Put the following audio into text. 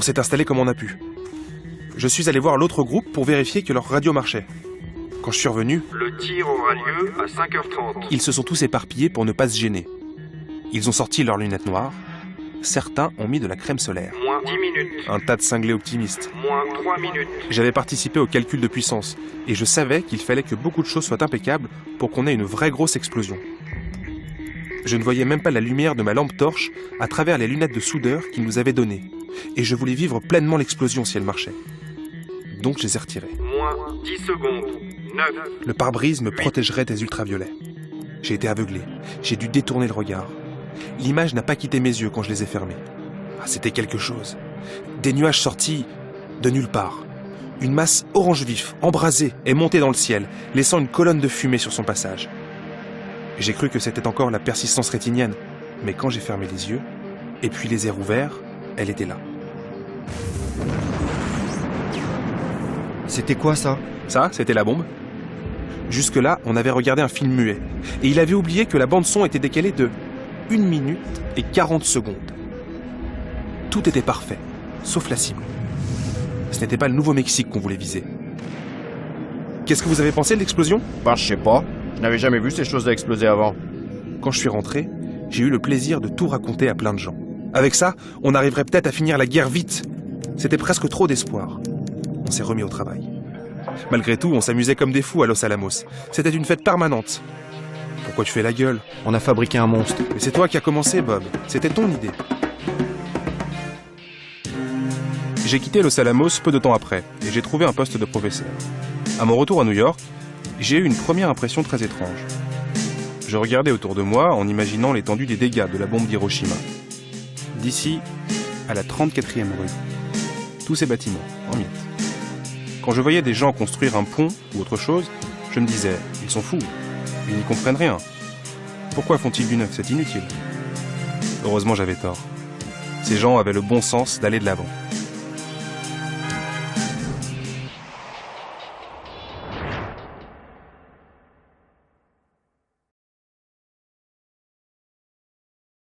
s'est installé comme on a pu. Je suis allé voir l'autre groupe pour vérifier que leur radio marchait. Quand je suis revenu, le tir aura lieu à 5h30. ils se sont tous éparpillés pour ne pas se gêner. Ils ont sorti leurs lunettes noires. Certains ont mis de la crème solaire. Moins 10 minutes. Un tas de cinglés optimistes. Moins 3 minutes. J'avais participé au calcul de puissance et je savais qu'il fallait que beaucoup de choses soient impeccables pour qu'on ait une vraie grosse explosion. Je ne voyais même pas la lumière de ma lampe torche à travers les lunettes de soudeur qu'ils nous avaient données. Et je voulais vivre pleinement l'explosion si elle marchait. Donc je les ai retirées. Moins 10 secondes. 9. Le pare-brise me protégerait des ultraviolets. J'ai été aveuglé. J'ai dû détourner le regard. L'image n'a pas quitté mes yeux quand je les ai fermés. Ah, c'était quelque chose. Des nuages sortis de nulle part. Une masse orange vif, embrasée, est montée dans le ciel, laissant une colonne de fumée sur son passage. J'ai cru que c'était encore la persistance rétinienne, mais quand j'ai fermé les yeux, et puis les ai rouverts, elle était là. C'était quoi ça? Ça, c'était la bombe. Jusque-là, on avait regardé un film muet, et il avait oublié que la bande-son était décalée de 1 minute et 40 secondes. Tout était parfait, sauf la cible. Ce n'était pas le Nouveau-Mexique qu'on voulait viser. Qu'est-ce que vous avez pensé de l'explosion? Ben, je sais pas. Je n'avais jamais vu ces choses exploser avant. Quand je suis rentré, j'ai eu le plaisir de tout raconter à plein de gens. Avec ça, on arriverait peut-être à finir la guerre vite. C'était presque trop d'espoir. On s'est remis au travail. Malgré tout, on s'amusait comme des fous à Los Alamos. C'était une fête permanente. Pourquoi tu fais la gueule? On a fabriqué un monstre. Mais c'est toi qui as commencé, Bob. C'était ton idée. J'ai quitté Los Alamos peu de temps après, et j'ai trouvé un poste de professeur. À mon retour à New York, j'ai eu une première impression très étrange. Je regardais autour de moi en imaginant l'étendue des dégâts de la bombe d'Hiroshima. D'ici à la 34e rue. Tous ces bâtiments, en miettes. Quand je voyais des gens construire un pont ou autre chose, je me disais, ils sont fous, ils n'y comprennent rien. Pourquoi font-ils du neuf? C'est inutile. Heureusement, j'avais tort. Ces gens avaient le bon sens d'aller de l'avant.